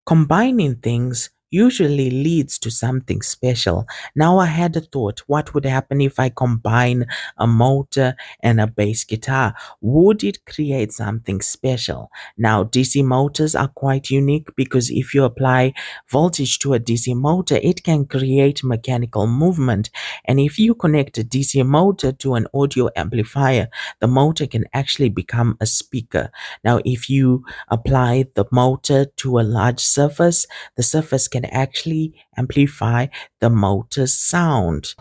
Combining things usually leads to something special. Now I had a thought, what would happen if I combine a motor and a bass guitar? Would it create something special? Now DC motors are quite unique because if you apply voltage to a DC motor, it can create mechanical movement. And if you connect a DC motor to an audio amplifier, the motor can actually become a speaker. Now if you apply the motor to a large surface, the surface can actually amplify the motor's sound.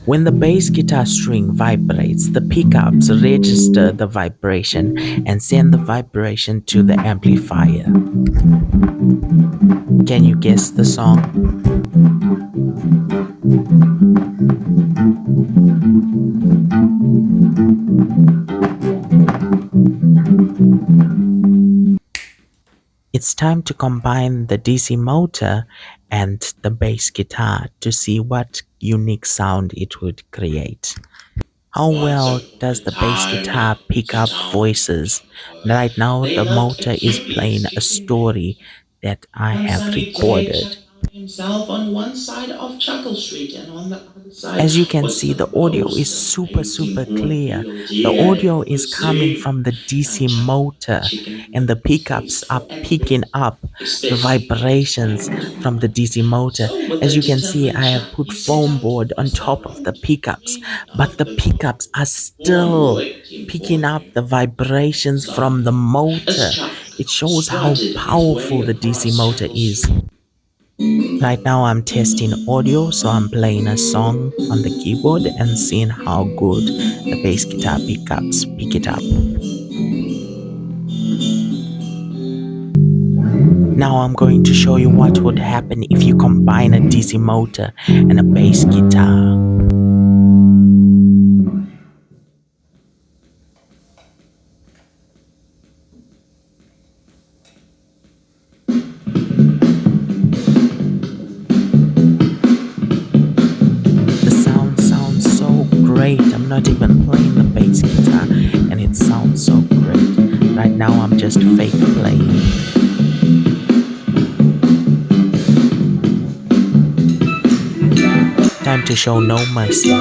When the bass guitar string vibrates, the pickups register the vibration and send the vibration to the amplifier. Can you guess the song? It's time to combine the DC motor and the bass guitar to see what unique sound it would create. How well does the bass guitar pick up voices? Right now, the motor is playing a story that I have recorded. Himself on one side of Chuckle Street and on the other side As you can was see, the the audio is postman super painting for clear. The BOTA audio is coming USA from the DC motor, and the chicken pickups face are for picking every up the vibrations experiment. from the DC motor. So with As the you can see, I temperature, have put we set foam out to board on press the top of the front pickups, end but of the the car. pickups are One still waiting picking for up him. the vibrations from the Suddenly, a motor. shark It shows how strutted his way powerful the DC across motor Chuckle is. Street. Right now I'm testing audio, so I'm playing a song on the keyboard and seeing how good the bass guitar pickups pick it up. Now I'm going to show you what would happen if you combine a DC motor and a bass guitar. The sound sounds so great. I'm not even playing the bass guitar and it sounds so great. Right now I'm just fake playing. Time to show no mercy.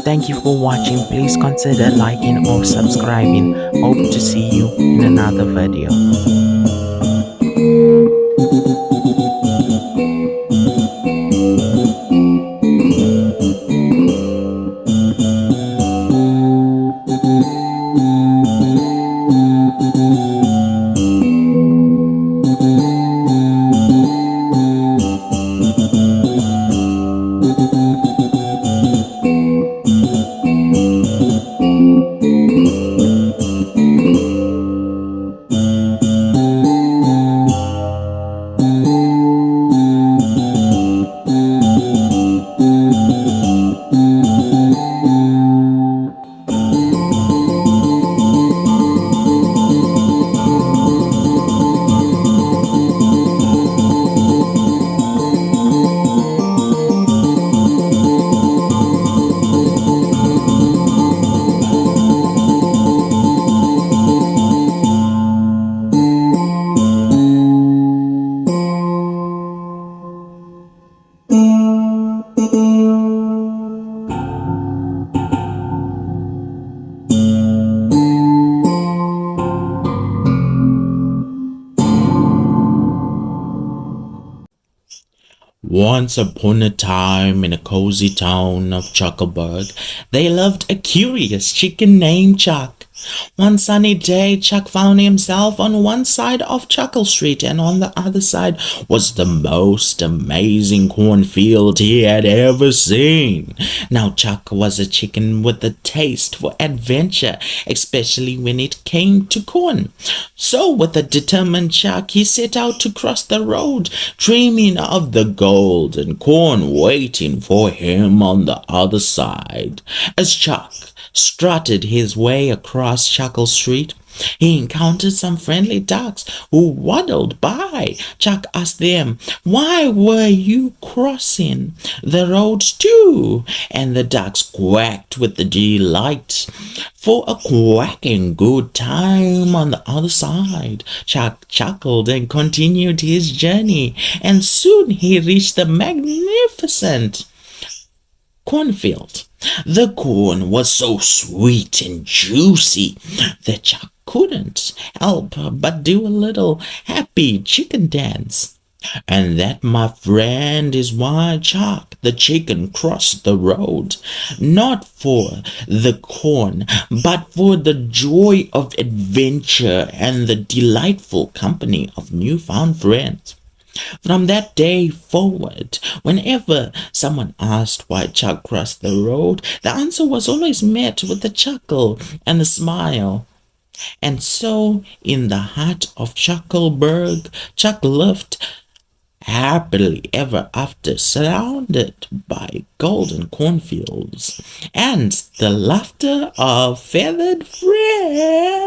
Thank you for watching. Please consider liking or subscribing. Hope to see you in another video. Once upon a time, in a cozy town of Chuckleburg, there lived a curious chicken named Chuck. One sunny day, Chuck found himself on one side of Chuckle Street, and on the other side was the most amazing cornfield he had ever seen. Now, Chuck was a chicken with a taste for adventure, especially when it came to corn. So, with a determined Chuck, he set out to cross the road, dreaming of the golden corn waiting for him on the other side. As Chuck strutted his way across Chuckle Street, he encountered some friendly ducks who waddled by. Chuck asked them, "Why were you crossing the road too?" And the ducks quacked with the delight for a quacking good time on the other side. Chuck chuckled and continued his journey, and soon he reached the magnificent cornfield. The corn was so sweet and juicy that Chuck couldn't help but do a little happy chicken dance. And that, my friend, is why Chuck the chicken crossed the road. Not for the corn, but for the joy of adventure and the delightful company of newfound friends. From that day forward, whenever someone asked why Chuck crossed the road, the answer was always met with a chuckle and a smile. And so, in the heart of Chuckleburg, Chuck lived happily ever after, surrounded by golden cornfields and the laughter of feathered friends.